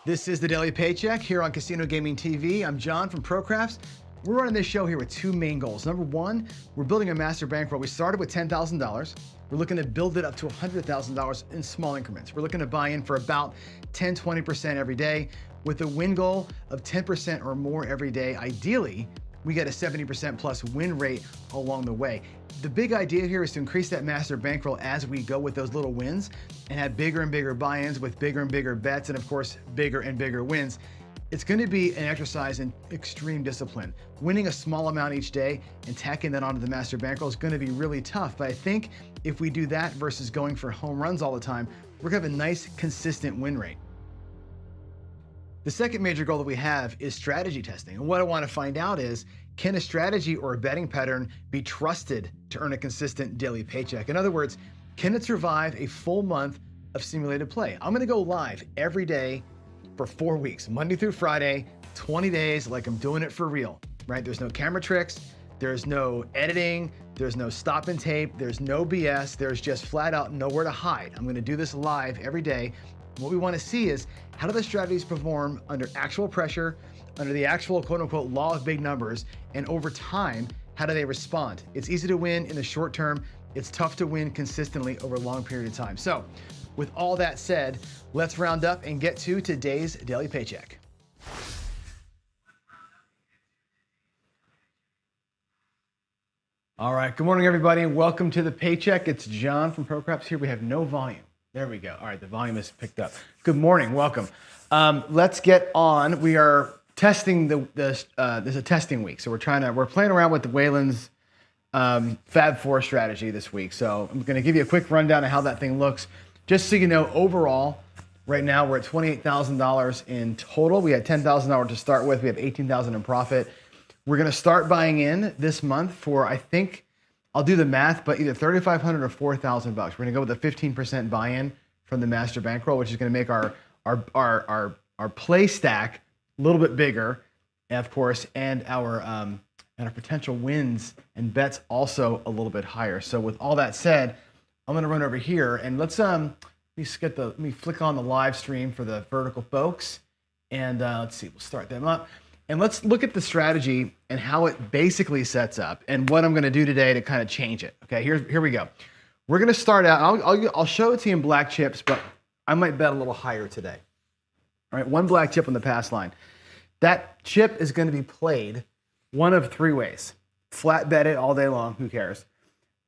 This is the Daily Paycheck here on Casino Gaming TV. I'm John from ProCrafts. We're running this show here with two main goals. Number one, we're building a master bankroll. We started with $10,000. We're looking to build it up to $100,000 in small increments. We're looking to buy in for about 10, 20% every day with a win goal of 10% or more every day. Ideally, we get a 70% plus win rate along the way. The big idea here is to increase that master bankroll as we go with those little wins and have bigger and bigger buy-ins with bigger and bigger bets and of course, bigger and bigger wins. It's going to be an exercise in extreme discipline. Winning a small amount each day and tacking that onto the master bankroll is going to be really tough. But I think if we do that versus going for home runs all the time, we're going to have a nice, consistent win rate. The second major goal that we have is strategy testing. And what I want to find out is, can a strategy or a betting pattern be trusted to earn a consistent daily paycheck? In other words, can it survive a full month of simulated play? I'm going to go live every day for 4 weeks, Monday through Friday, 20 days, like I'm doing it for real, right? There's no camera tricks. There's no editing. There's no stop and tape. There's no BS. There's just flat out nowhere to hide. I'm going to do this live every day. What we want to see is, how do the strategies perform under actual pressure, under the actual quote unquote law of big numbers, and over time, how do they respond? It's easy to win in the short term. It's tough to win consistently over a long period of time. So with all that said, let's round up and get to today's daily paycheck. All right, good morning everybody and welcome to the paycheck. It's John from ProCrafts here. We have no volume. There we go. All right, the volume is picked up. Good morning, welcome. Let's get on. We are testing this is a testing week, so we're playing around with the Waylon's Fab 4 strategy this week. So I'm going to give you a quick rundown of how that thing looks, just so you know. Overall, right now we're at $28,000 in total. We had $10,000 to start with. We have $18,000 in profit. We're going to start buying in this month for, I think, I'll do the math, but either $3,500 or $4,000. We're going to go with a 15% buy-in from the master bankroll, which is going to make our play stack a little bit bigger, of course, and our potential wins and bets also a little bit higher. So with all that said, I'm going to run over here and let me flick on the live stream for the vertical folks, and let's see, we'll start them up. And let's look at the strategy and how it basically sets up and what I'm going to do today to kind of change it. Okay, here we go. We're going to start out. I'll show it to you in black chips, but I might bet a little higher today. All right, one black chip on the pass line. That chip is going to be played one of three ways. Flat bet it all day long. Who cares?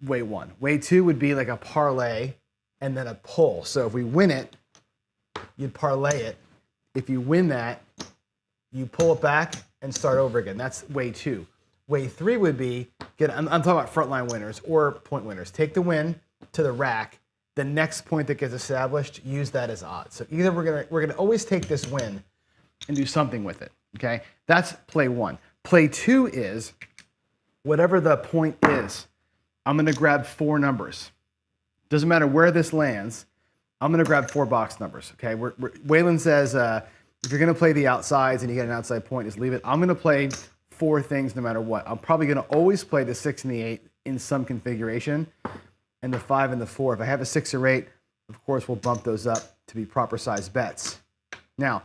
Way one. Way two would be like a parlay and then a pull. So if we win it, you'd parlay it. If you win that, you pull it back and start over again. That's way two. Way three would be, I'm talking about frontline winners or point winners. Take the win to the rack. The next point that gets established, use that as odds. So either we're gonna always take this win and do something with it. Okay, that's play one. Play two is whatever the point is. I'm gonna grab four numbers. Doesn't matter where this lands. I'm gonna grab four box numbers. Okay, Waylon says, if you're going to play the outsides and you get an outside point, just leave it. I'm going to play four things no matter what. I'm probably going to always play the 6 and the 8 in some configuration, and the 5 and the 4. If I have a 6 or 8, of course, we'll bump those up to be proper size bets. Now,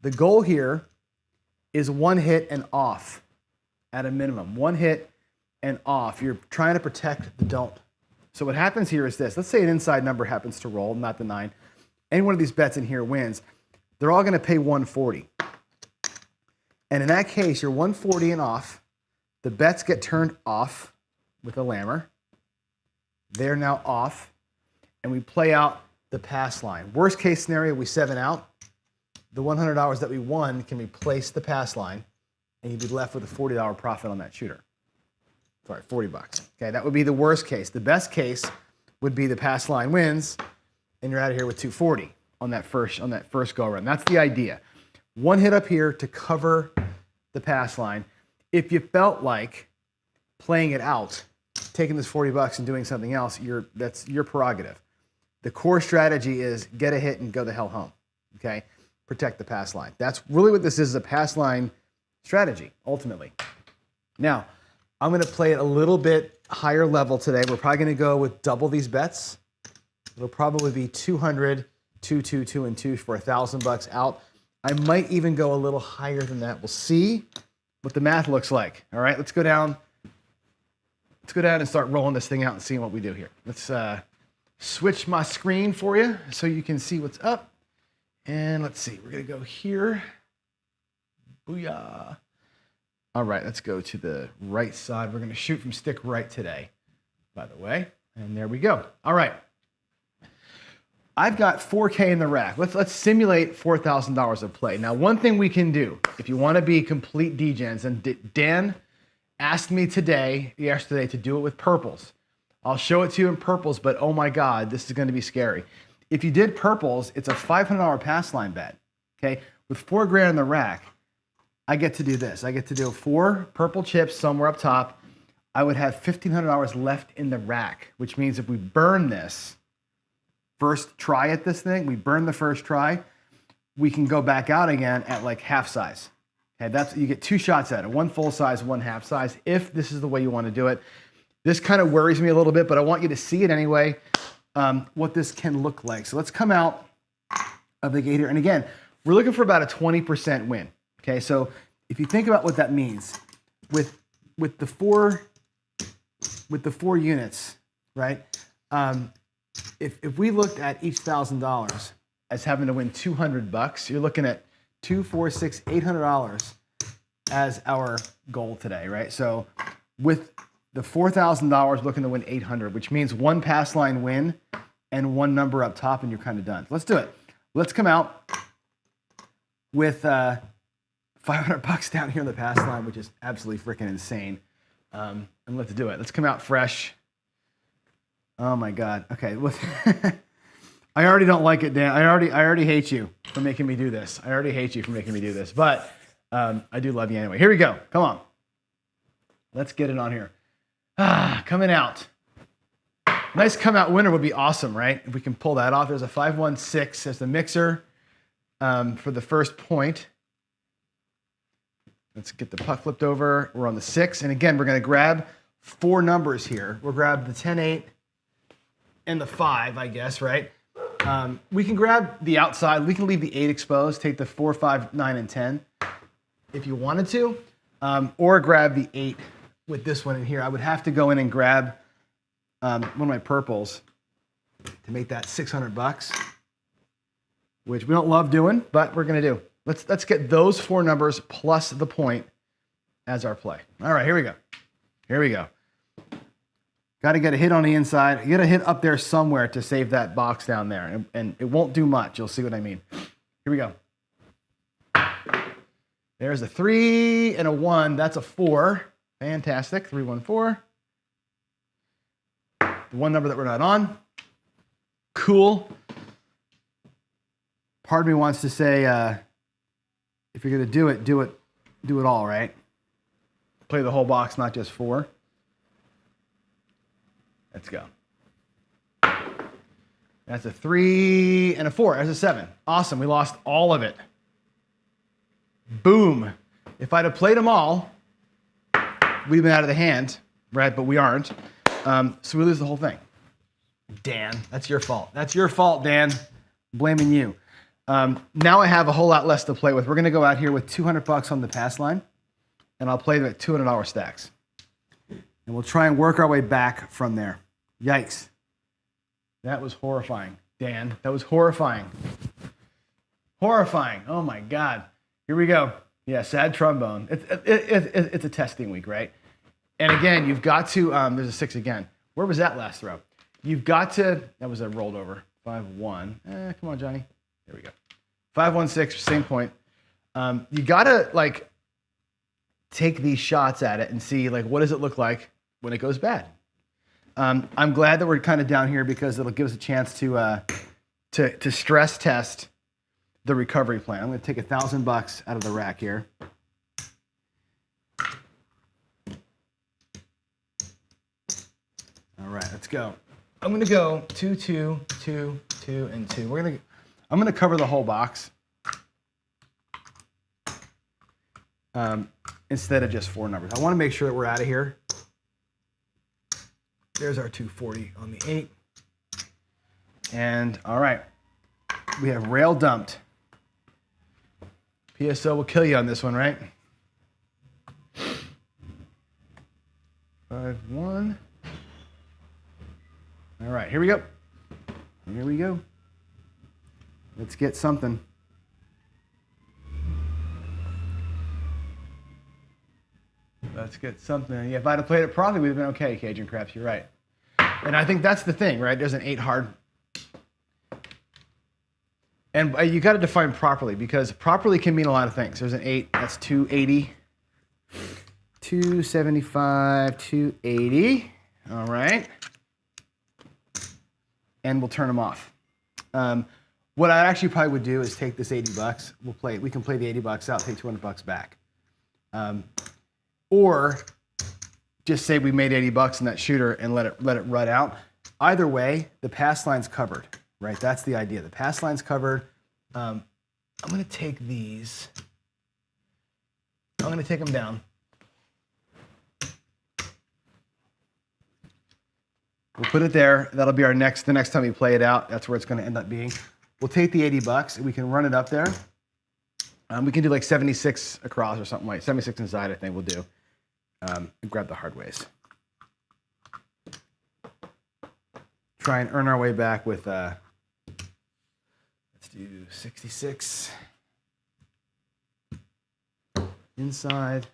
the goal here is one hit and off at a minimum. One hit and off. You're trying to protect the don't. So what happens here is this. Let's say an inside number happens to roll, not the 9. Any one of these bets in here wins. They're all going to pay 140. And in that case, you're 140 and off. The bets get turned off with a lammer. They're now off. And we play out the pass line. Worst case scenario, we 7 out. The $100 that we won can replace the pass line, and you'd be left with a $40 profit on that shooter. Sorry, 40 bucks. Okay, that would be the worst case. The best case would be the pass line wins, and you're out of here with 240. On that first go around. That's the idea. One hit up here to cover the pass line. If you felt like playing it out, taking this $40 and doing something else, that's your prerogative. The core strategy is get a hit and go the hell home, okay? Protect the pass line. That's really what this is, a pass line strategy, ultimately. Now, I'm gonna play it a little bit higher level today. We're probably gonna go with double these bets. It'll probably be 200, 2, 2, 2, and 2 for $1,000 out. I might even go a little higher than that. We'll see what the math looks like. All right, let's go down. Let's go down and start rolling this thing out and seeing what we do here. Let's switch my screen for you so you can see what's up. And let's see, we're gonna go here. Booyah. All right, let's go to the right side. We're gonna shoot from stick right today, by the way. And there we go. All right. I've got 4K in the rack. Let's simulate $4,000 of play. Now, one thing we can do, if you wanna be complete degens, and Dan asked me yesterday, to do it with purples. I'll show it to you in purples, but oh my God, this is gonna be scary. If you did purples, it's a $500 pass line bet, okay? With $4,000 in the rack, I get to do this. I get to do 4 purple chips somewhere up top. I would have $1,500 left in the rack, which means if we burn this first try at this thing, we burn the first try, we can go back out again at like half size. Okay, you get 2 shots at it, one full size, one half size, if this is the way you want to do it. This kind of worries me a little bit, but I want you to see it anyway, what this can look like. So let's come out of the gate here. And again, we're looking for about a 20% win. Okay, so if you think about what that means, with the four units, right? If we looked at each $1,000 as having to win $200, you're looking at $200, $400, $600, $800 as our goal today, right? So with the $4,000, looking to win 800, which means 1 pass line win and 1 number up top, and you're kind of done. Let's do it. Let's come out with $500 down here on the pass line, which is absolutely freaking insane. And let's do it. Let's come out fresh. Oh my God. Okay. I already don't like it, Dan. I already hate you for making me do this. I already hate you for making me do this, but I do love you anyway. Here we go. Come on. Let's get it on here. Coming out. Nice come out winner would be awesome, right? If we can pull that off. There's a 5-1-6 as the mixer for the first point. Let's get the puck flipped over. We're on the 6. And again, we're going to grab 4 numbers here. We'll grab the 10, 8, and the 5, I guess, right? We can grab the outside. We can leave the 8 exposed, take the 4, 5, 9, and 10 if you wanted to, or grab the 8 with this one in here. I would have to go in and grab one of my purples to make that $600, which we don't love doing, but we're going to do. Let's get those 4 numbers plus the point as our play. All right, here we go. Here we go. Got to get a hit on the inside. You got to hit up there somewhere to save that box down there, and it won't do much. You'll see what I mean. Here we go. There's a 3 and a 1. That's a 4. Fantastic. 3, 1, 4. The one number that we're not on. Cool. Part of me wants to say, if you're going to do it all, right? Play the whole box, not just 4. Let's go. That's a 3 and a 4. That's a 7. Awesome. We lost all of it. Boom. If I'd have played them all, we'd have been out of the hand, right? But we aren't. So we lose the whole thing. Dan, that's your fault. That's your fault, Dan. I'm blaming you. Now I have a whole lot less to play with. We're going to go out here with $200 on the pass line, and I'll play them at $200 stacks. And we'll try and work our way back from there. Yikes. That was horrifying, Dan. That was horrifying. Horrifying. Oh, my God. Here we go. Yeah, sad trombone. It's a testing week, right? And again, you've got to, there's a 6 again. Where was that last throw? You've got to, that was a rolled over. 5-1. Come on, Johnny. There we go. 5-1-6, same point. You got to, like, take these shots at it and see, like, what does it look like when it goes bad? I'm glad that we're kind of down here because it'll give us a chance to stress test the recovery plan. I'm going to take $1,000 out of the rack here. All right, let's go. I'm going to go 2, 2, 2, 2, and 2. I'm going to cover the whole box instead of just 4 numbers. I want to make sure that we're out of here. There's our 240 on the 8. And all right, we have rail dumped. PSO will kill you on this one, right? 5, 1. All right, here we go. Here we go. Let's get something. Let's get something. Yeah, if I'd have played it properly, we'd have been okay, Cajun Craps. You're right. And I think that's the thing, right? There's an 8 hard. And you got to define properly, because properly can mean a lot of things. There's an 8, that's 280. 275, 280. All right. And we'll turn them off. What I actually probably would do is take this $80. We can play the $80 out, take $200 back. Or just say we made $80 in that shooter and let it run out. Either way, the pass line's covered, right? That's the idea. The pass line's covered. I'm going to take these. I'm going to take them down. We'll put it there. That'll be the next time we play it out. That's where it's going to end up being. We'll take the $80 and we can run it up there. We can do like 76 across or something like 76 inside, I think we'll do. And grab the hard ways. Try and earn our way back with, let's do 66. Inside.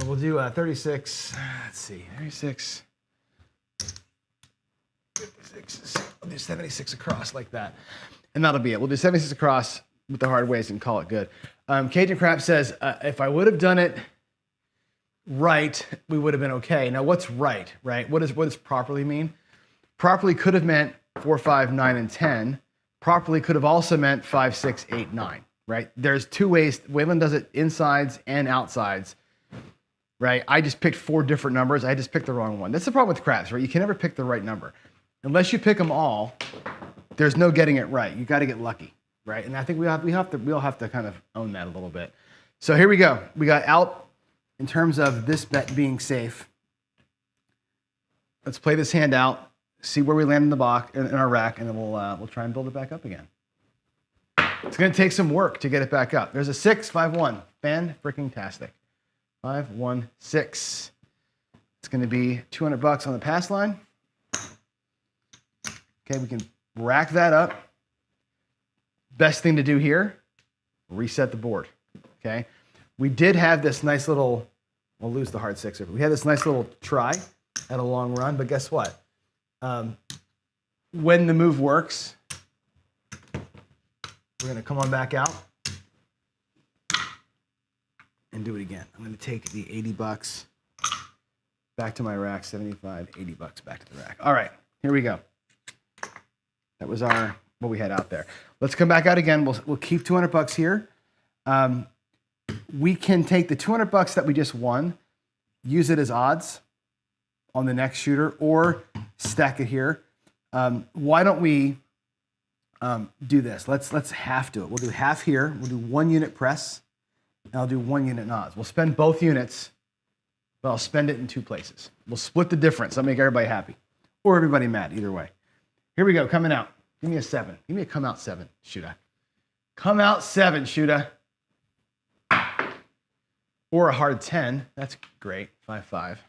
We'll do 36. Let's see, 36. 56. I'll do 76 across like that. And that'll be it. We'll do 76 across with the hard ways and call it good. Cajun Crap says, if I would have done it right, we would have been okay. Now, what's right, right? What does properly mean? Properly could have meant 4, 5, 9, and 10. Properly could have also meant 5, 6, 8, 9, right? There's 2 ways. Waylon does it insides and outsides, right? I just picked 4 different numbers. I just picked the wrong one. That's the problem with craps, right? You can never pick the right number. Unless you pick them all, there's no getting it right. You got to get lucky, right? And I think we all have to kind of own that a little bit. So here we go. We got out in terms of this bet being safe. Let's play this hand out, see where we land in the box in our rack, and then we'll try and build it back up again. It's going to take some work to get it back up. There's a 6, 5, 1. Fan-freaking-tastic. 5, 1, 6. It's going to be $200 on the pass line. Okay, we can rack that up. Best thing to do here, reset the board, okay? We did have this nice little, we'll lose the hard 6. We had this nice little try at a long run, but guess what? When the move works, we're gonna come on back out and do it again. I'm gonna take the $80 back to my rack, 75, $80 back to the rack. All right, here we go. That was what we had out there. Let's come back out again. We'll keep $200 here. We can take the $200 that we just won, use it as odds on the next shooter, or stack it here. Why don't we do this? Let's half do it. We'll do half here. We'll do 1 unit press, and I'll do 1 unit in odds. We'll spend both units, but I'll spend it in 2 places. We'll split the difference. That'll make everybody happy, or everybody mad, either way. Here we go, coming out. Give me a 7. Give me a come out 7, shooter. Come out 7, shooter. Or a hard 10. That's great. 5, 5.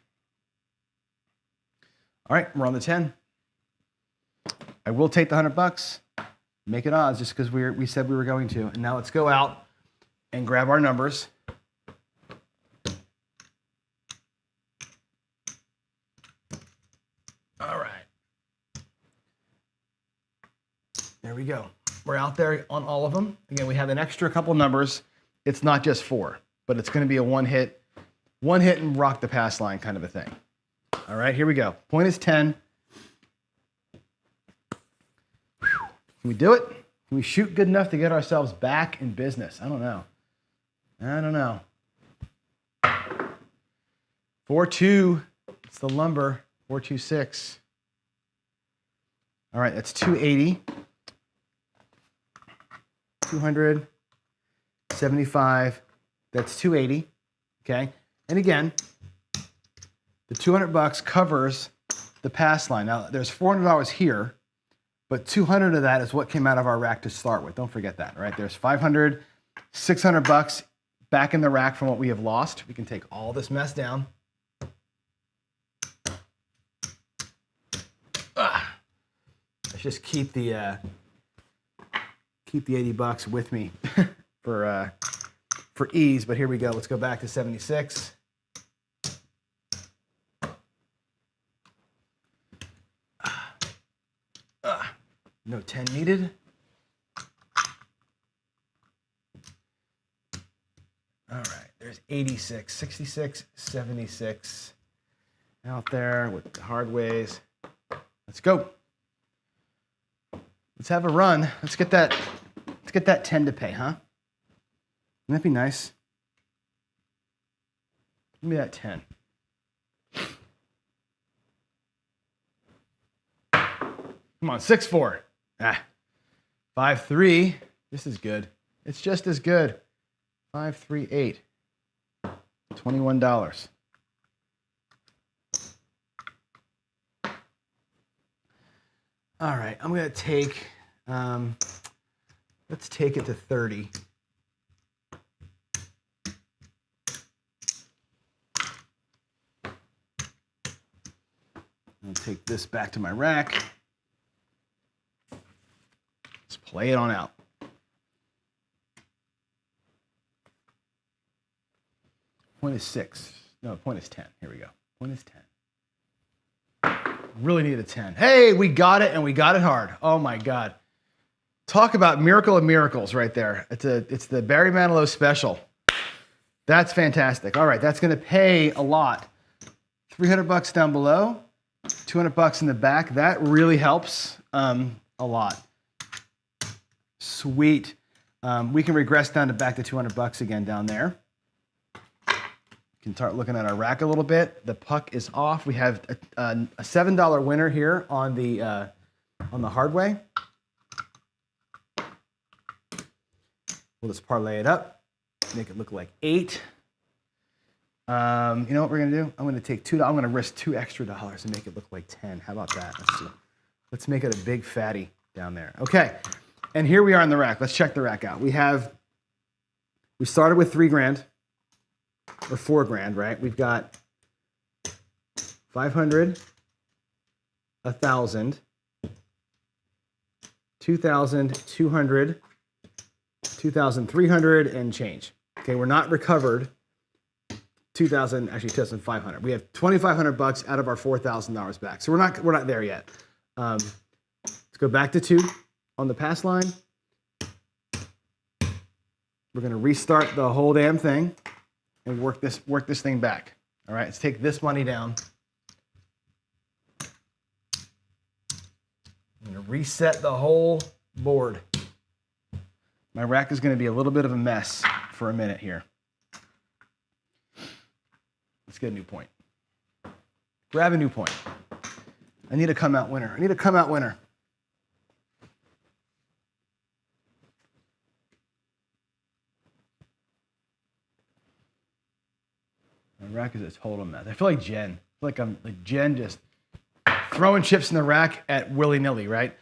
All right, we're on the 10. I will take the $100. Make it odds just because we said we were going to. And now let's go out and grab our numbers. All right. There we go. We're out there on all of them. Again, we have an extra couple numbers. It's not just 4, but it's going to be a one hit and rock the pass line kind of a thing. All right, here we go. Point is 10. Can we do it? Can we shoot good enough to get ourselves back in business? I don't know. 4-2. It's the lumber. 426. All right, that's 280. 275. That's 280. Okay. And again, the $200 covers the pass line. Now, there's $400 here, but 200 of that is what came out of our rack to start with. Don't forget that, right? There's 500, $600 back in the rack from what we have lost. We can take all this mess down. Let's just keep the $80 with me for ease. But here we go. Let's go back to 76. No 10 needed. All right, there's 86, 66, 76 out there with the hard ways. Let's go. Let's have a run. Let's get that 10 to pay, huh? Wouldn't that be nice? Give me that 10. Come on, 6-4. 5-3. This is good. It's just as good. 5-3-8. $21. All right, I'm gonna take. Let's take it to 30. I'll take this back to my rack. Let's play it on out. Point is 6. No, point is 10. Here we go. Point is 10. Really need a 10. Hey, we got it, and we got it hard. Oh my God. Talk about miracle of miracles right there. It's the Barry Manilow special. That's fantastic. All right, that's gonna pay a lot. $300 down below, $200 in the back. That really helps a lot. Sweet. We can regress down to back to $200 again down there. Can start looking at our rack a little bit. The puck is off. We have a $7 winner here on the hard way. We'll just parlay it up, make it look like 8. You know what we're gonna do? I'm gonna take $2. I'm gonna risk $2 extra and make it look like 10. How about that? Let's make it a big fatty down there. Okay, and here we are in the rack. Let's check the rack out. We started with $3,000 or $4,000, right? We've got 500, 1,000, 2,200, 2,300 and change. Okay, we're not recovered 2,500. We have $2,500 out of our $4,000 back. So we're not there yet. Let's go back to 2 on the pass line. We're gonna restart the whole damn thing and work this thing back. All right, let's take this money down. I'm gonna reset the whole board. My rack is gonna be a little bit of a mess for a minute here. Let's get a new point. Grab a new point. I need a come out winner. My rack is a total mess. I feel like Jen. I feel like I'm like Jen just throwing chips in the rack at willy-nilly, right?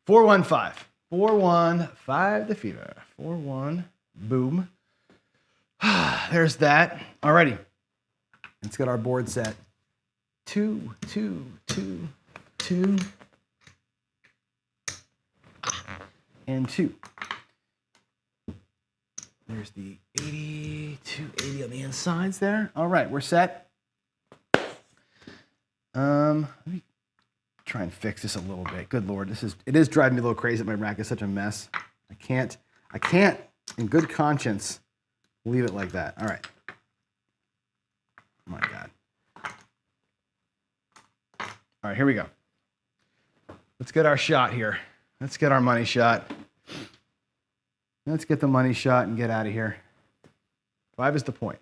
415. 415 the fever. 4-1. Boom. There's that. Alrighty. Let's get our board set. 2, 2, 2, 2, and 2. There's the 80, 280 on the insides there. All right, we're set. Let me try and fix this a little bit. Good Lord, it is driving me a little crazy that my rack is such a mess. I can't, in good conscience, leave it like that. All right. Oh my God. All right, here we go. Let's get our shot here. Let's get our money shot. Let's get the money shot and get out of here. 5 is the point.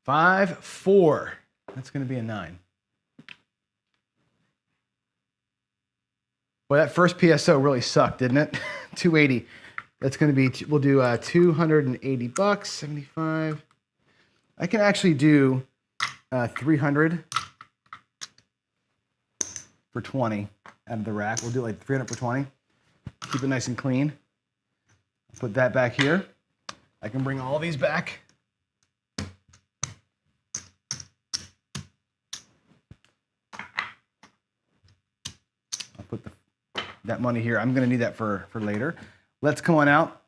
5, 4. That's going to be a 9. Well, that first PSO really sucked, didn't it? 280. That's going to be, we'll do $280, 75. I can actually do 300 for 20 out of the rack. We'll do like 300 for 20. Keep it nice and clean. Put that back here. I can bring all these back. I'll put that money here. I'm going to need that for later. Let's come on out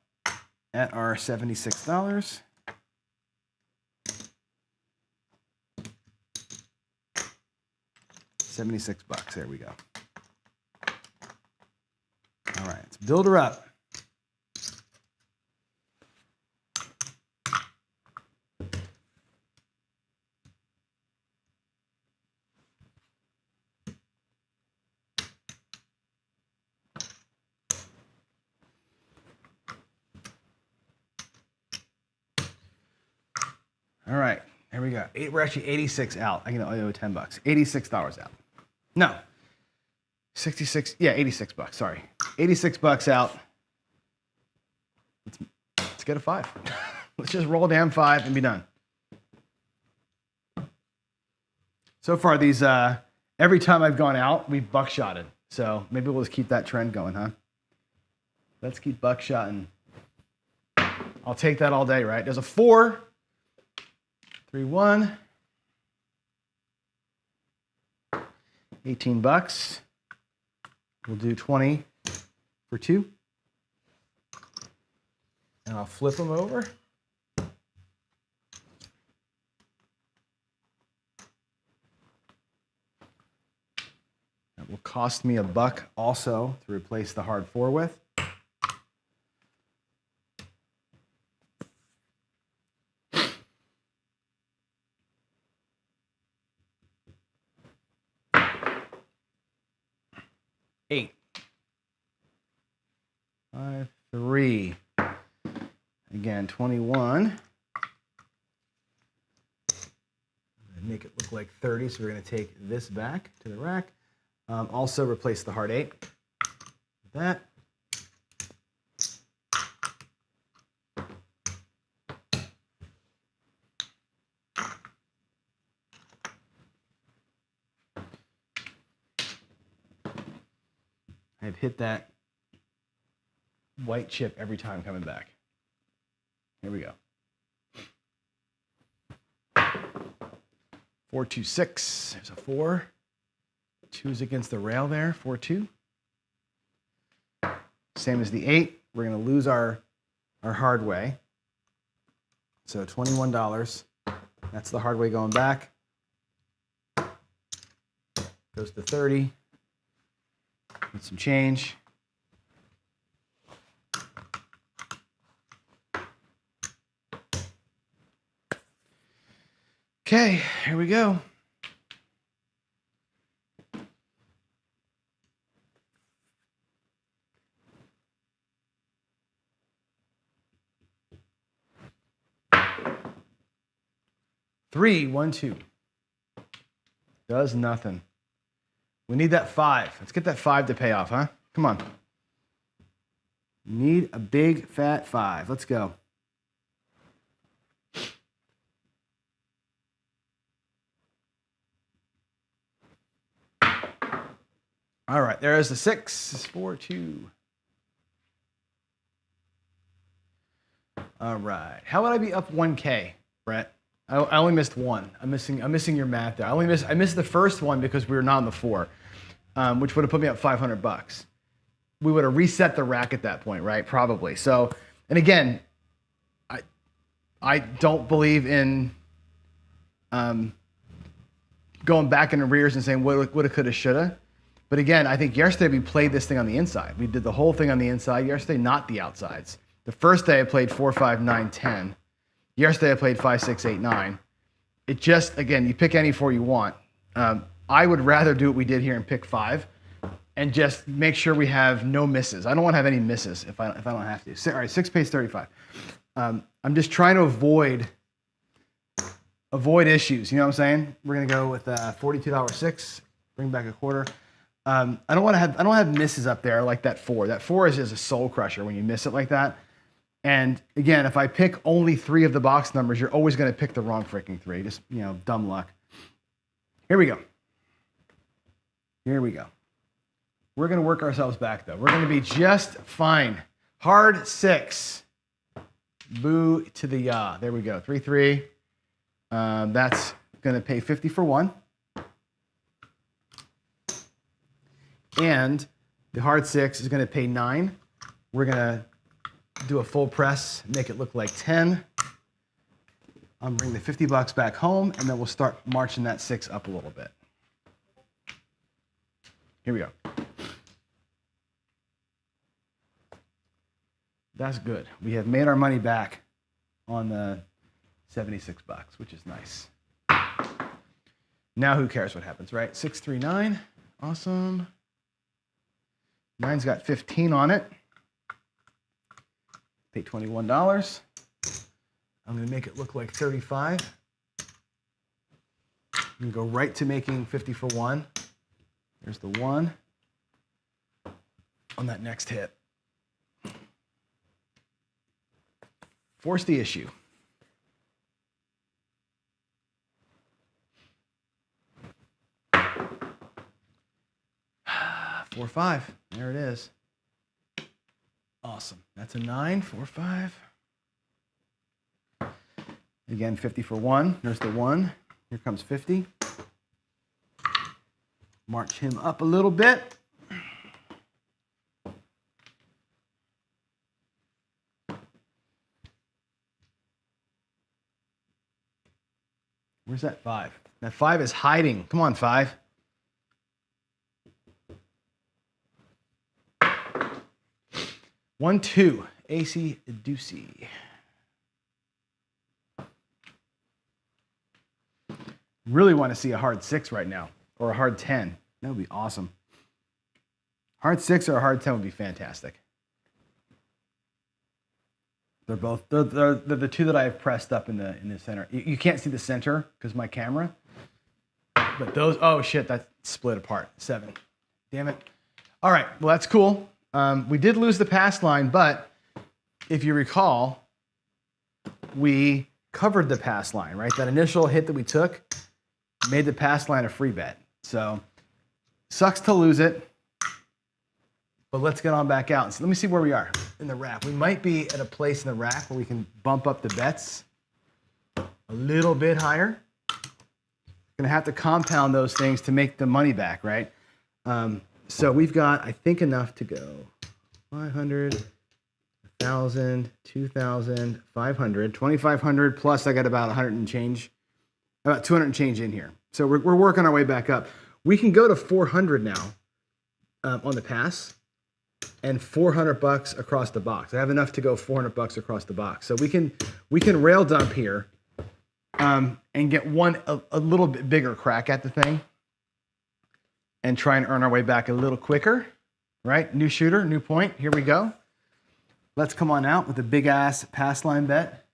at our $76. $76. There we go. All right, let's build her up. All right, here we go. We're actually 86 out. I owe $10. $86 out. No, 66. Yeah, $86. Sorry, $86 out. Let's get a 5. Let's just roll damn 5 and be done. So far, these every time I've gone out, we've buckshotted. So maybe we'll just keep that trend going, huh? Let's keep buckshotting. I'll take that all day, right? There's a 4. 3, 1. $18. We'll do 20 for 2. And I'll flip them over. That will cost me $1 also to replace the hard 4 with. $8. 5, 3. Again, 21. Make it look like 30, so we're going to take this back to the rack. Also replace the hard 8 with that. I've hit that white chip every time coming back. Here we go. 4, 2, 6. There's a 4. 2's against the rail there. 4, 2. Same as the 8. We're going to lose our hard way. So $21. That's the hard way going back. Goes to 30. With some change. Okay, here we go. Three, 1, 2. Does nothing. We need that 5. Let's get that 5 to pay off, huh? Come on. Need a big fat 5. Let's go. All right, there's the 6. 4, 2. All right. How would I be up 1K, Brett? I only missed 1. I'm missing your math there. I missed the first one because we were not on the 4, which would have put me up $500. We would have reset the rack at that point, right? Probably. So, and again, I don't believe in going back in arrears and saying woulda, coulda, shoulda. But again, I think yesterday we played this thing on the inside. We did the whole thing on the inside yesterday, not the outsides. The first day I played 4, 5, 9, 10. Yesterday I played 5, 6, 8, 9. It just, again, you pick any 4 you want. I would rather do what we did here and pick 5 and just make sure we have no misses. I don't want to have any misses if I don't have to. All right, 6 pays 35. I'm just trying to avoid issues. You know what I'm saying? We're gonna go with $42.06. Bring back a quarter. I don't have misses up there like that 4. That 4 is just a soul crusher when you miss it like that. And again, if I pick only 3 of the box numbers, you're always gonna pick the wrong freaking 3. Just, you know, dumb luck. Here we go. Here we go. We're gonna work ourselves back though. We're gonna be just fine. Hard 6. Boo to the ya. There we go. 3-3. That's gonna pay 50 for 1. And the hard 6 is gonna pay 9. We're gonna do a full press, make it look like 10. I'm bringing the 50 bucks back home, and then we'll start marching that 6 up a little bit. Here we go. That's good. We have made our money back on the 76 bucks, which is nice. Now who cares what happens, right? 639, awesome. 9's got 15 on it. Pay $21. I'm gonna make it look like 35. You can go right to making 50 for 1. There's the 1 on that next hit. Force the issue. Four, 5. There it is. Awesome. That's a 9. 4, 5. Again, 50 for 1. There's the 1. Here comes 50. March him up a little bit. Where's that 5? That 5 is hiding. Come on, 5. One, 2. AC Ducey. Really want to see a hard 6 right now, or a hard 10. That would be awesome. Hard 6 or a hard 10 would be fantastic. They're both they're the 2 that I have pressed up in the center. You can't see the center because my camera, but those, oh shit, that split apart. 7. Damn it. All right, well that's cool. We did lose the pass line, but if you recall, we covered the pass line, right? That initial hit that we took made the pass line a free bet. So sucks to lose it, but let's get on back out. So let me see where we are in the rack. We might be at a place in the rack where we can bump up the bets a little bit higher. Gonna have to compound those things to make the money back, right? So we've got, I think, enough to go 500, 1,000, 2,000, 500, 2,500 plus I got about 100 and change, about 200 and change in here. So we're working our way back up. We can go to 400 now on the pass and 400 bucks across the box. I have enough to go 400 bucks across the box. So we can rail dump here and get a little bit bigger crack at the thing and try and earn our way back a little quicker, right? New shooter, new point. Here we go. Let's come on out with a big ass pass line bet.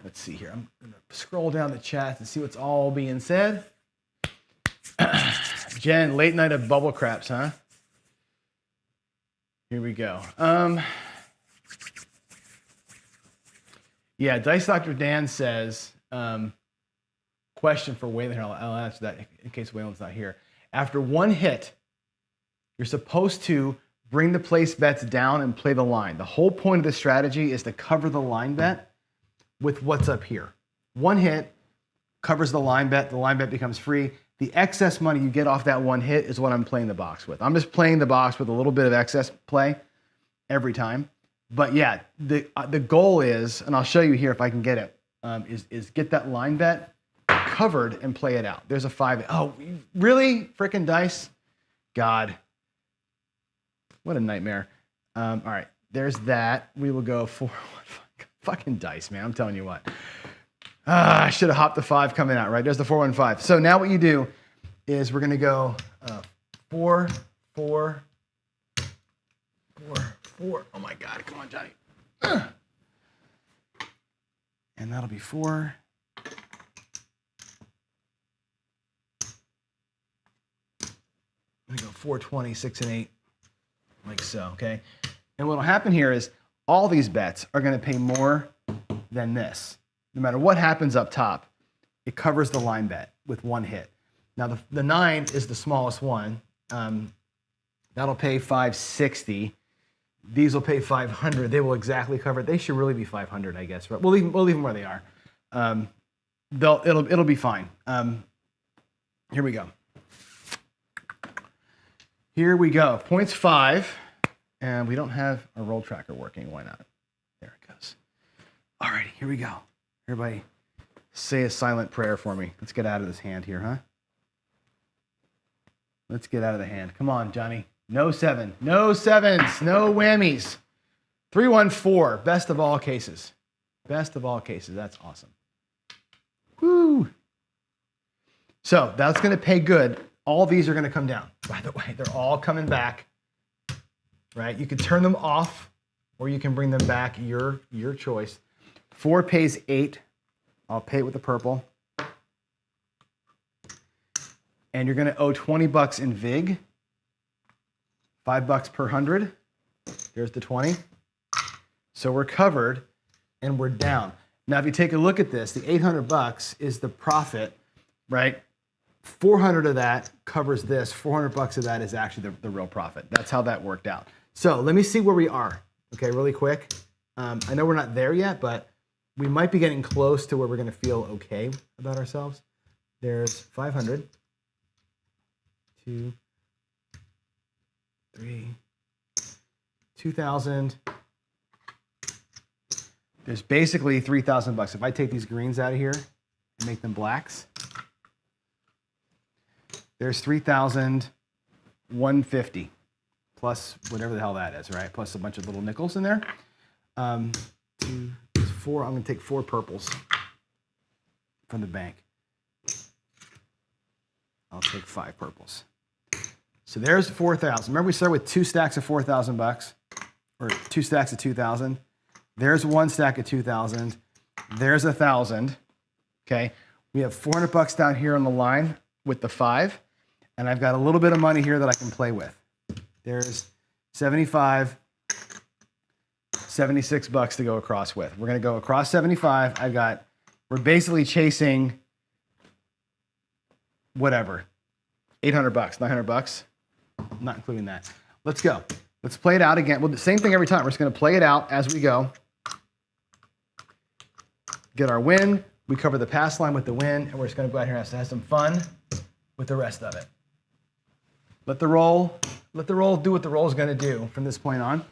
Let's see here. I'm gonna scroll down the chat and see what's all being said. Jen, late night of bubble craps, huh? Here we go. Yeah, Dice Dr. Dan says, question for Waylon here. I'll answer that in case Waylon's not here. After one hit, you're supposed to bring the place bets down and play the line. The whole point of the strategy is to cover the line bet with what's up here. One hit covers the line bet becomes free. The excess money you get off that one hit is what I'm playing the box with. I'm just playing the box with a little bit of excess play every time. But yeah, the goal is, and I'll show you here if I can get it, is get that line bet covered and play it out. There's a 5. Oh, really? Frickin' dice? God. What a nightmare. All right, there's that. We will go for fucking dice, man. I'm telling you what. I should have hopped the 5 coming out, right? There's the 415. So now what you do is we're going to go 4, 4, 4, 4. Oh my God. Come on, Johnny. And that'll be 4. I'm going to go 4, 20, 6, and 8. Like so, okay? And what'll happen here is all these bets are going to pay more than this. No matter what happens up top, it covers the line bet with one hit. Now the 9 is the smallest one. That'll pay 560. These will pay 500. They will exactly cover it. They should really be 500, I guess. But we'll leave them where they are. It'll be fine. Here we go. Here we go. Points 5, and we don't have a roll tracker working. Why not? There it goes. All righty, here we go. Everybody, say a silent prayer for me. Let's get out of this hand here, huh? Let's get out of the hand. Come on, Johnny. No 7. No 7s. No whammies. 314. Best of all cases. Best of all cases. That's awesome. Woo. So that's going to pay good. All these are going to come down. By the way, they're all coming back. Right? You can turn them off or you can bring them back. Your choice. 4 pays 8. I'll pay it with the purple. And you're going to owe $20 in VIG. $5 per 100. There's the 20. So we're covered and we're down. Now, if you take a look at this, the $800 is the profit, right? 400 of that covers this. $400 of that is actually the real profit. That's how that worked out. So let me see where we are. Okay, really quick. I know we're not there yet, but we might be getting close to where we're going to feel okay about ourselves. There's 500. 2, 3, 2,000. There's basically $3,000. If I take these greens out of here and make them blacks, there's 3,150 plus whatever the hell that is, right? Plus a bunch of little nickels in there. 2, 4. I'm going to take 4 purples from the bank. I'll take 5 purples. So there's 4,000. Remember we started with 2 stacks of $4,000 or 2 stacks of 2,000. There's 1 stack of 2,000. There's 1,000. Okay. We have $400 down here on the line with the 5. And I've got a little bit of money here that I can play with. There's 75, $76 to go across with. We're going to go across 75. We're basically chasing whatever, $800, $900. I'm not including that. Let's go. Let's play it out again. Well, the same thing every time. We're just going to play it out as we go. Get our win. We cover the pass line with the win, and we're just going to go out here and have some fun with the rest of it. Let the roll do what the roll is going to do from this point on.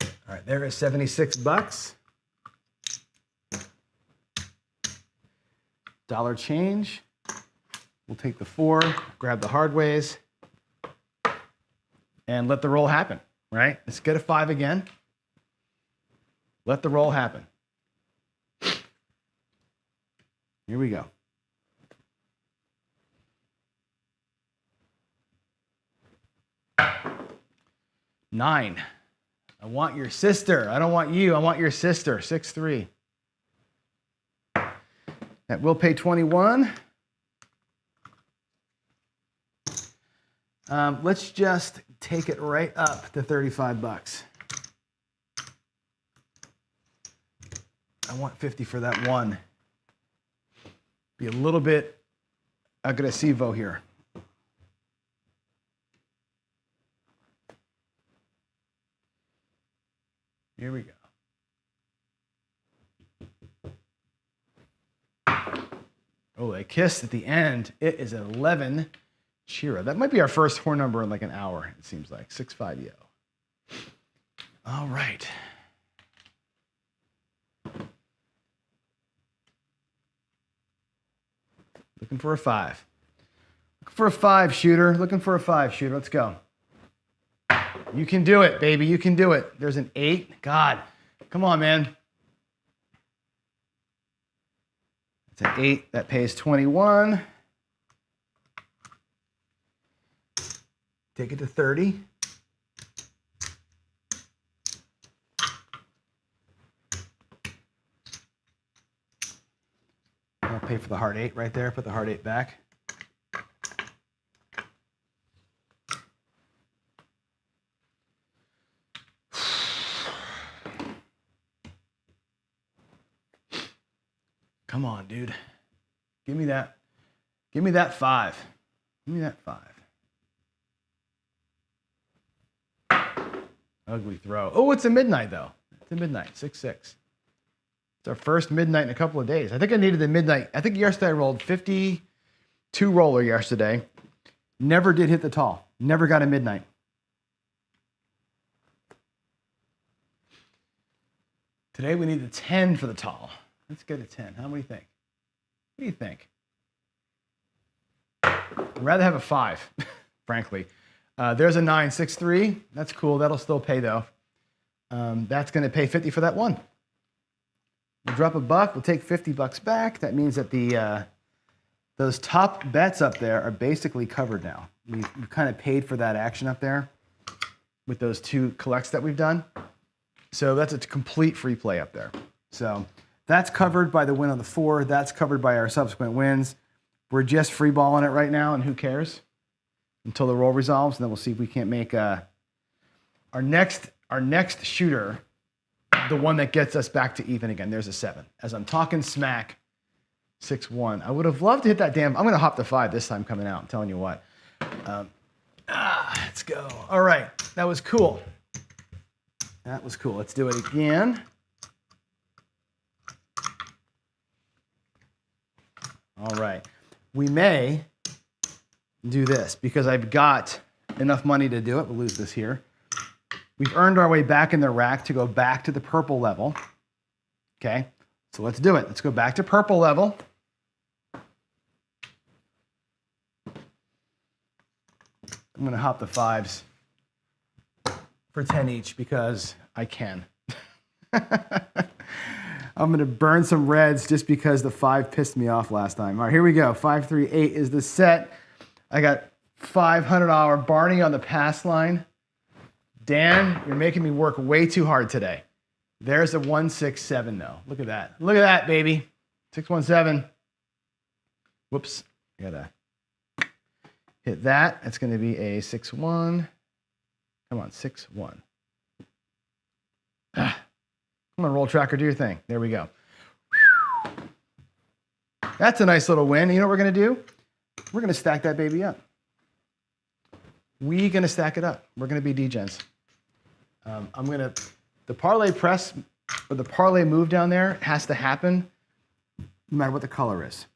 All right, there is $76. Dollar change. We'll take the 4, grab the hard ways, and let the roll happen, right? Let's get a 5 again. Let the roll happen. Here we go. 9. I want your sister. I don't want you. I want your sister. 6-3. That will pay 21. Let's just take it right up to $35. I want 50 for that 1. Be a little bit aggressivo here. Here we go. Oh, they kissed at the end. It is 11. Chira. That might be our first horn number in like an hour, it seems like. 6-5 yo. All right. Looking for a 5. Looking for a 5 shooter. Looking for a 5 shooter. Let's go. You can do it, baby. You can do it. There's an 8. God. Come on, man. It's an 8, that pays 21. Take it to 30. I'll pay for the hard 8 right there, put the hard 8 back. Come on, dude. Give me that. Give me that 5. Give me that 5. Ugly throw. Oh, it's a midnight, though. It's a midnight, 6-6. It's our first midnight in a couple of days. I think I needed the midnight. I think yesterday I rolled 52 roller yesterday. Never did hit the tall. Never got a midnight. Today we need the 10 for the tall. Let's get a 10. How do you think? What do you think? I'd rather have a 5, frankly. There's a 9, 6, 3. That's cool. That'll still pay, though. That's going to pay 50 for that one. We'll drop a buck. We'll take 50 bucks back. That means that those top bets up there are basically covered now. We've kind of paid for that action up there with those 2 collects that we've done. So that's a complete free play up there. So that's covered by the win on the 4. That's covered by our subsequent wins. We're just free balling it right now, and who cares? Until the roll resolves, and then we'll see if we can't make our next shooter, the one that gets us back to even again. There's a 7. As I'm talking smack, 6-1. I would have loved to hit that damn. I'm going to hop the 5 this time coming out. I'm telling you what. Let's go. All right, that was cool. That was cool. Let's do it again. All right. We may do this because I've got enough money to do it. We'll lose this here. We've earned our way back in the rack to go back to the purple level. Okay, so let's do it. Let's go back to purple level. I'm going to hop the 5s for 10 each because I can. I'm going to burn some reds just because the 5 pissed me off last time. All right, here we go. 5, 3, 8 is the set. I got $500 Barney on the pass line. Dan, you're making me work way too hard today. There's a 167 though. Look at that. Look at that, baby. 617. Whoops. I gotta hit that. It's going to be a 6-1. Come on, 6-1. Come on, roll tracker, do your thing. There we go. That's a nice little win. You know what we're going to do? We're going to stack that baby up. We're going to stack it up. We're going to be degens. The parlay press or the parlay move down there has to happen no matter what the color is,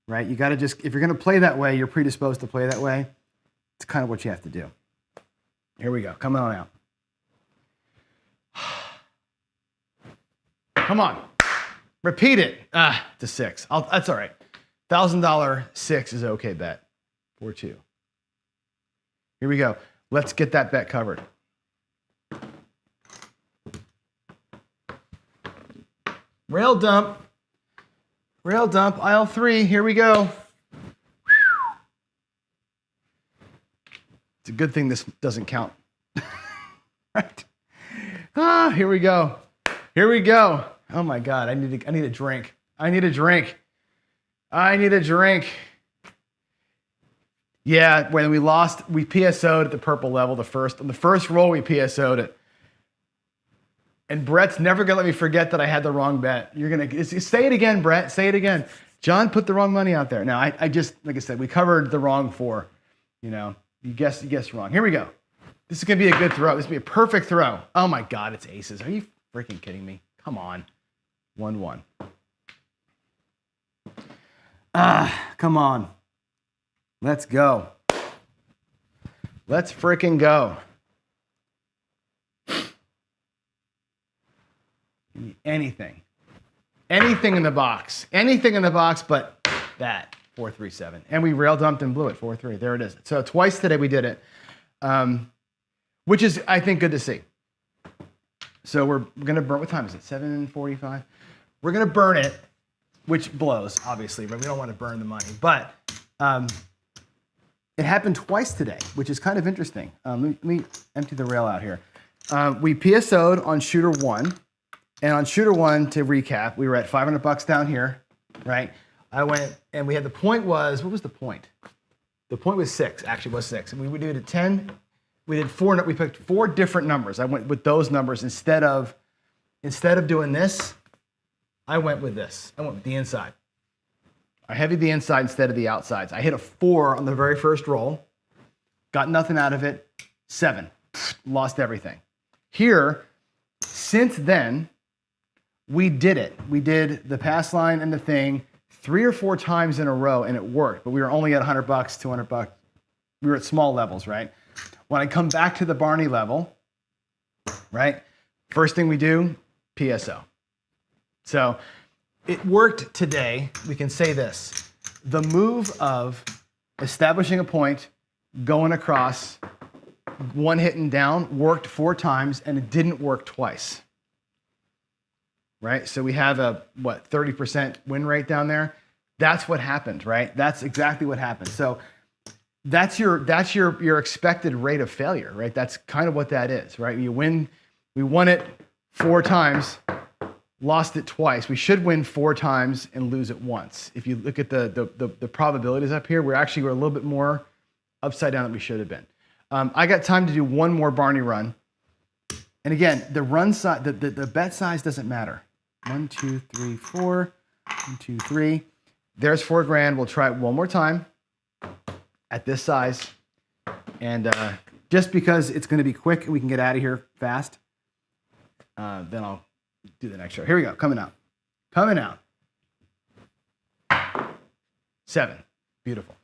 right? You got to just, if you're going to play that way, you're predisposed to play that way. It's kind of what you have to do. Here we go. Come on out. Come on. Repeat it. To 6. That's all right. $1,000 6 is okay bet. 4-2. Here we go. Let's get that bet covered. Rail dump. Rail dump. Aisle 3. Here we go. It's a good thing this doesn't count. Right. Here we go. Here we go. Oh my God. I need a drink. I need a drink. I need a drink. Yeah, when we lost, we PSO'd at the purple level on the first roll we PSO'd it. And Brett's never gonna let me forget that I had the wrong bet. You're gonna say it again, Brett. Say it again. John put the wrong money out there. Now I just, like I said, we covered the wrong 4. You know, you guessed wrong. Here we go. This is gonna be a good throw. This is gonna be a perfect throw. Oh my God, it's aces. Are you freaking kidding me? Come on. 1-1. Come on. Let's go. Let's freaking go. Give me anything. Anything in the box. Anything in the box but that. 4-3-7. And we rail dumped and blew it. 4-3. There it is. So twice today we did it. Which is, I think, good to see. So we're going to burn, what time is it? 7:45? We're going to burn it which blows, obviously, but we don't want to burn the money. But it happened twice today, which is kind of interesting. Let me empty the rail out here. We PSO'd on shooter one. And on shooter one, to recap, we were at $500 down here, right? I went, and we had the point was, what was the point? The point was 6, actually was 6. And we did a 10, we did 4, we picked 4 different numbers. I went with those numbers instead of doing this, I went with this. I went with the inside. I heavied the inside instead of the outsides. I hit a 4 on the very first roll, got nothing out of it, 7, lost everything. Here, since then, we did it. We did the pass line and the thing 3 or 4 times in a row, and it worked. But we were only at $100, $200. We were at small levels, right? When I come back to the Barney level, right? First thing we do, PSO. So it worked today. We can say this. The move of establishing a point, going across, one hitting down, worked 4 times, and it didn't work twice. Right? So we have a, 30% win rate down there. That's what happened, right? That's exactly what happened. So that's your expected rate of failure, right? That's kind of what that is, right? You win, we won it 4 times, lost it twice. We should win 4 times and lose it once. If you look at the probabilities up here, we're a little bit more upside down than we should have been. I got time to do one more Barney run. And again, the run size, the bet size doesn't matter. 1, 2, 3, 4, 1, 2, 3. There's $4,000. We'll try it one more time at this size. And just because it's going to be quick and we can get out of here fast, then I'll do the next show. Here we go. Coming out. Coming out. 7. Beautiful.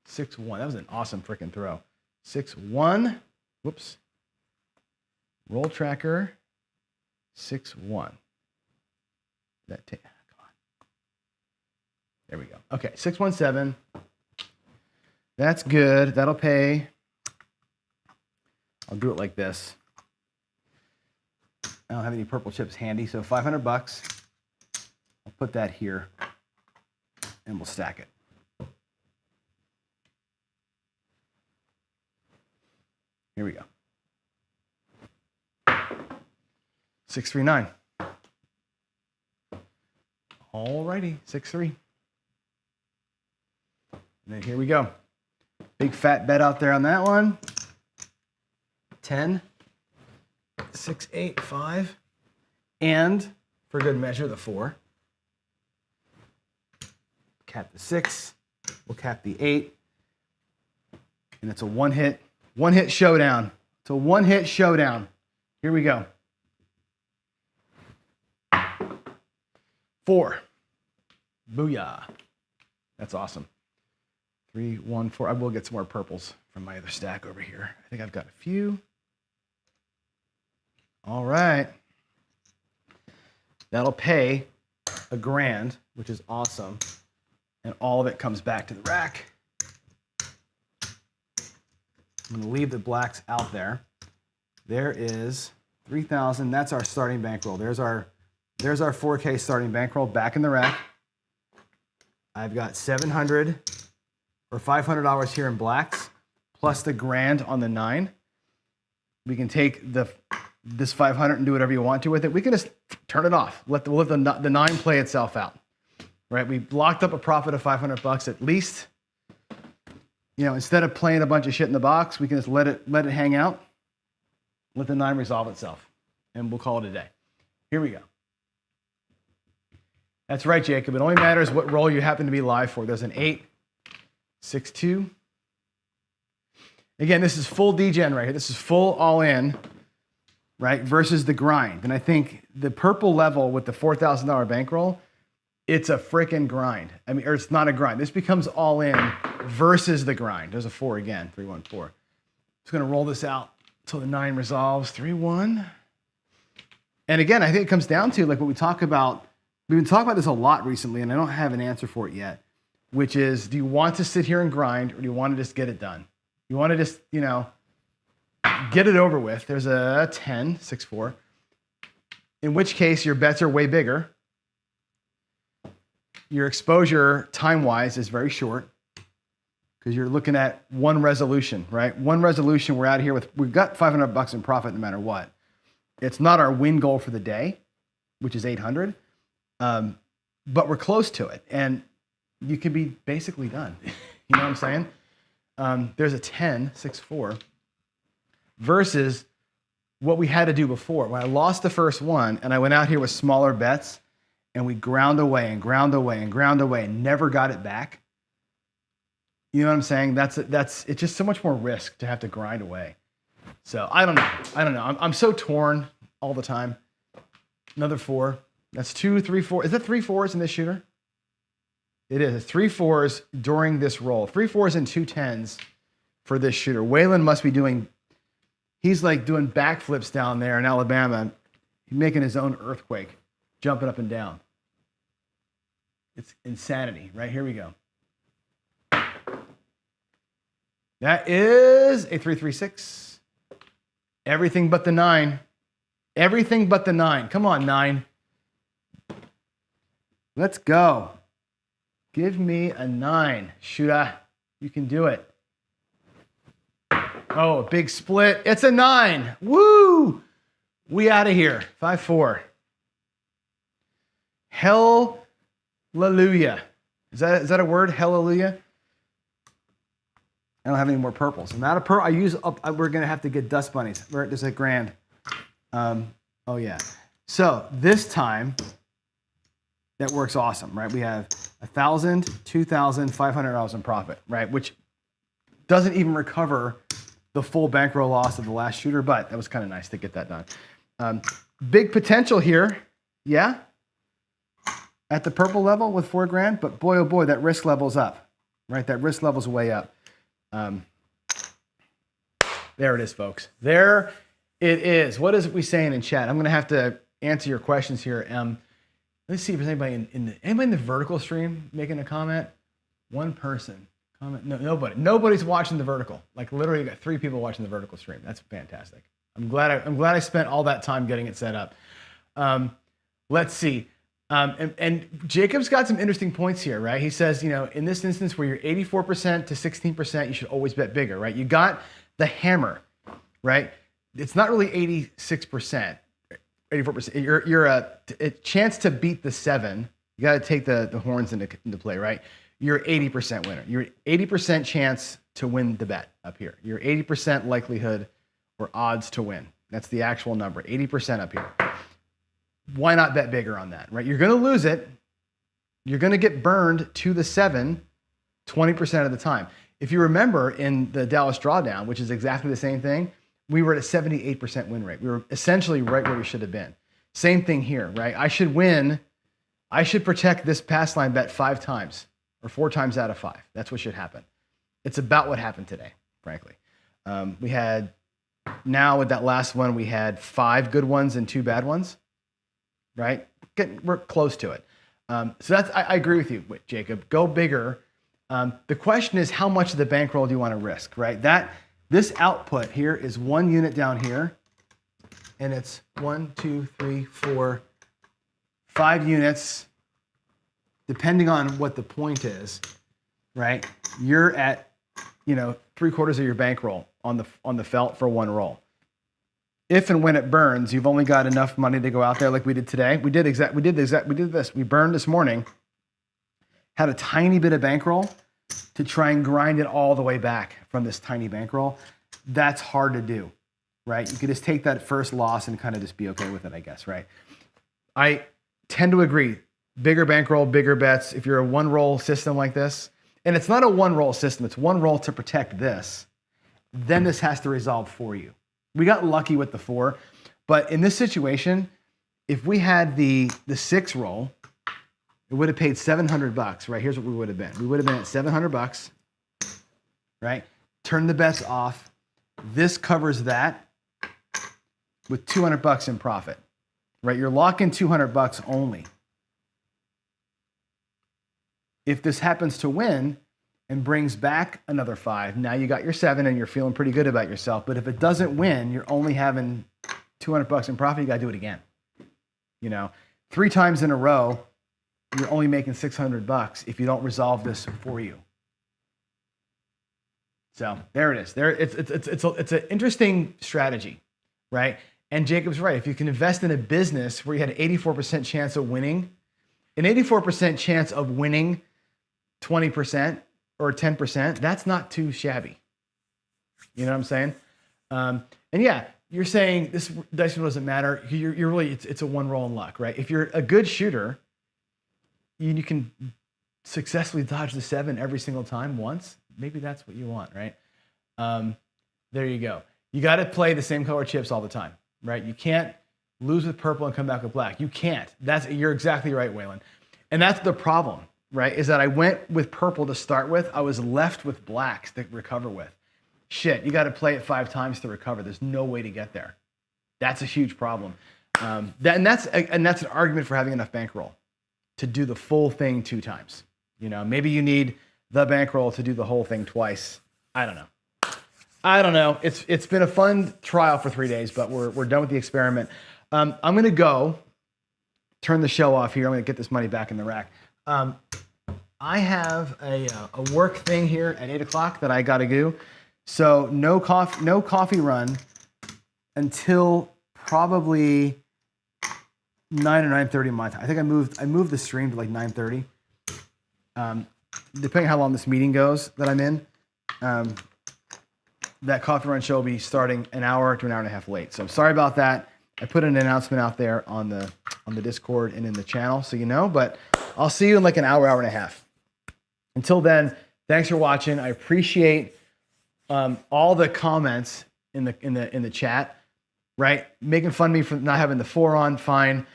6-1. That was an awesome freaking throw. 6-1. Whoops. Roll tracker. 6-1. That come on. There we go. Okay, 617. That's good. That'll pay. I'll do it like this. I don't have any purple chips handy, so $500. I'll put that here, and we'll stack it. Here we go. 639. Alrighty, 6-3. And then here we go. Big fat bet out there on that one. 10, 6, 8, 5. And for good measure, the 4. Cap the 6. We'll cap the 8. And it's a one hit showdown. It's a one-hit showdown. Here we go. 4. Booyah. That's awesome. 3, 1, 4. I will get some more purples from my other stack over here. I think I've got a few. All right. That'll pay $1,000, which is awesome. And all of it comes back to the rack. I'm going to leave the blacks out there. There is 3,000. That's our starting bankroll. There's our 4K starting bankroll back in the rack. I've got $700 or $500 here in blacks, plus the $1,000 on the 9. We can take this 500 and do whatever you want to with it. We can just turn it off. Let the 9 play itself out. Right? We locked up a profit of $500 at least. You know, instead of playing a bunch of shit in the box, we can just let it hang out. Let the 9 resolve itself, and we'll call it a day. Here we go. That's right, Jacob. It only matters what roll you happen to be live for. There's an 8, 6, 2. Again, this is full degen right here. This is full all in, right, versus the grind. And I think the purple level with the $4,000 bankroll, it's a freaking grind. I mean, or it's not a grind. This becomes all in versus the grind. There's a 4 again, 3, 1, 4. Just gonna roll this out until the 9 resolves. 3, 1. And again, I think it comes down to like what we talk about. We've been talking about this a lot recently, and I don't have an answer for it yet, which is, do you want to sit here and grind, or do you want to just get it done? You want to just, you know, get it over with. There's a 10, 6, 4. In which case, your bets are way bigger. your exposure time-wise is very short because you're looking at one resolution, right? One resolution, we're out here we've got $500 in profit no matter what. It's not our win goal for the day, which is 800, but we're close to it. And you could be basically done. You know what I'm saying? There's a 10, 6-4, versus what we had to do before. When I lost the first one and I went out here with smaller bets and we ground away and ground away and ground away and never got it back. You know what I'm saying? It's just so much more risk to have to grind away. So I don't know. I'm so torn all the time. Another 4. That's 2, 3, 4. Is that 3 4s in this shooter? It is. It's 3 4s during this roll. 3 4s and 2 10s for this shooter. Waylon must be he's like doing backflips down there in Alabama. He's making his own earthquake, jumping up and down. It's insanity. Right, here we go. That is a 3-3-6. Everything but the 9. Everything but the 9. Come on, 9. Let's go. Give me a 9. Shooter, you can do it. Oh, a big split. It's a 9. Woo! We out of here. 5-4. Hallelujah. Is that a word? Hallelujah? I don't have any more purples. I'm out of purple. We're going to have to get dust bunnies. There's a grand. Oh, yeah. So this time, that works awesome, right? We have $1,000, $2,000, $500 in profit, right? Which doesn't even recover the full bankroll loss of the last shooter, but that was kind of nice to get that done. Big potential here, yeah? At the purple level with $4,000, but boy, oh boy, that risk level's up, right? That risk level's way up. There it is, folks. There it is. What is it we saying in chat? I'm going to have to answer your questions here. Let's see if there's anybody anybody in the vertical stream making a comment. One person comment. No, nobody. Nobody's watching the vertical. Like literally, got 3 people watching the vertical stream. That's fantastic. I'm glad I spent all that time getting it set up. Let's see. And Jacob's got some interesting points here, right? He says, in this instance where you're 84% to 16%, you should always bet bigger, right? You got the hammer, right? It's not really 86%, 84%. You're a chance to beat the 7. You got to take the horns into play, right? You're 80% winner. You're 80% chance to win the bet up here. You're 80% likelihood or odds to win. That's the actual number, 80% up here. Why not bet bigger on that, right? You're going to lose it. You're going to get burned to the 7 20% of the time. If you remember in the Dallas Drawdown, which is exactly the same thing, we were at a 78% win rate. We were essentially right where we should have been. Same thing here, right? I should win. I should protect this pass line bet 5 times or 4 times out of 5. That's what should happen. It's about what happened today, frankly. We had, now with that last one, we had 5 good ones and 2 bad ones, right? We're close to it. So that's, I agree with you, Jacob. Go bigger. The question is, how much of the bankroll do you want to risk, right? This output here is 1 unit down here, and it's 1, 2, 3, 4, 5 units, depending on what the point is, right? You're at, 3/4 of your bankroll on the felt for 1 roll. If and when it burns, you've only got enough money to go out there like we did today. We did this. We burned this morning, had a tiny bit of bankroll to try and grind it all the way back from this tiny bankroll. That's hard to do, right? You could just take that first loss and kind of just be okay with it, I guess, right? I tend to agree. Bigger bankroll, bigger bets. If you're a 1-roll system like this, and it's not a 1-roll system, it's 1 roll to protect this, then this has to resolve for you. We got lucky with the 4, but in this situation, if we had the 6 roll, it would have paid $700, right? Here's what we would have been. We would have been at $700, right? Turn the bets off. This covers that with $200 in profit, right? You're locking $200 only. If this happens to win and brings back another 5, now you got your 7 and you're feeling pretty good about yourself. But if it doesn't win, you're only having $200 in profit. You got to do it again. 3 times in a row, you're only making $600 if you don't resolve this for you. So there it is. It's an interesting strategy, right? And Jacob's right. If you can invest in a business where you had an 84% chance of winning, an 84% chance of winning 20% or 10%, that's not too shabby. You know what I'm saying? And yeah, you're saying this dice roll doesn't matter. You're really, it's a one roll in luck, right? If you're a good shooter, you can successfully dodge the 7 every single time once. Maybe that's what you want, right? There you go. You got to play the same color chips all the time, right? You can't lose with purple and come back with black. You can't. You're exactly right, Waylon. And that's the problem, right? Is that I went with purple to start with. I was left with blacks to recover with. Shit, you got to play it 5 times to recover. There's no way to get there. That's a huge problem. That's an argument for having enough bankroll to do the full thing 2 times. You know, maybe you need the bankroll to do the whole thing twice. I don't know. It's been a fun trial for 3 days, but we're done with the experiment. I'm gonna go turn the show off here. I'm gonna get this money back in the rack. I have a work thing here at 8 o'clock that I gotta do. So no coffee run until probably 9 or 9:30 my time. I think I moved the stream to like 9:30. Depending on how long this meeting goes that I'm in, that coffee run show will be starting an hour to an hour and a half late. So I'm sorry about that. I put an announcement out there on the Discord and in the channel, so you know. But I'll see you in like an hour and a half. Until then, thanks for watching. I appreciate all the comments in the chat. Right, making fun of me for not having the 4 on. Fine.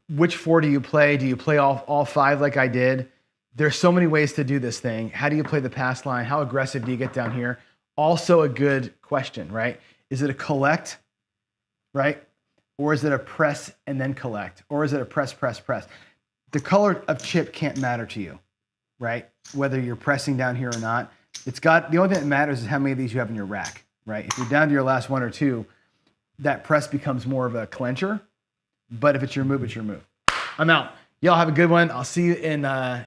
Which 4 do you play? Do you play all 5 like I did? There's so many ways to do this thing. How do you play the pass line? How aggressive do you get down here? Also a good question, right? Is it a collect, right? Or is it a press and then collect? Or is it a press? The color of chip can't matter to you, right? Whether you're pressing down here or not. The only thing that matters is how many of these you have in your rack, right? If you're down to your last 1 or 2, that press becomes more of a clencher. But if it's your move, it's your move. I'm out. Y'all have a good one. I'll see you in a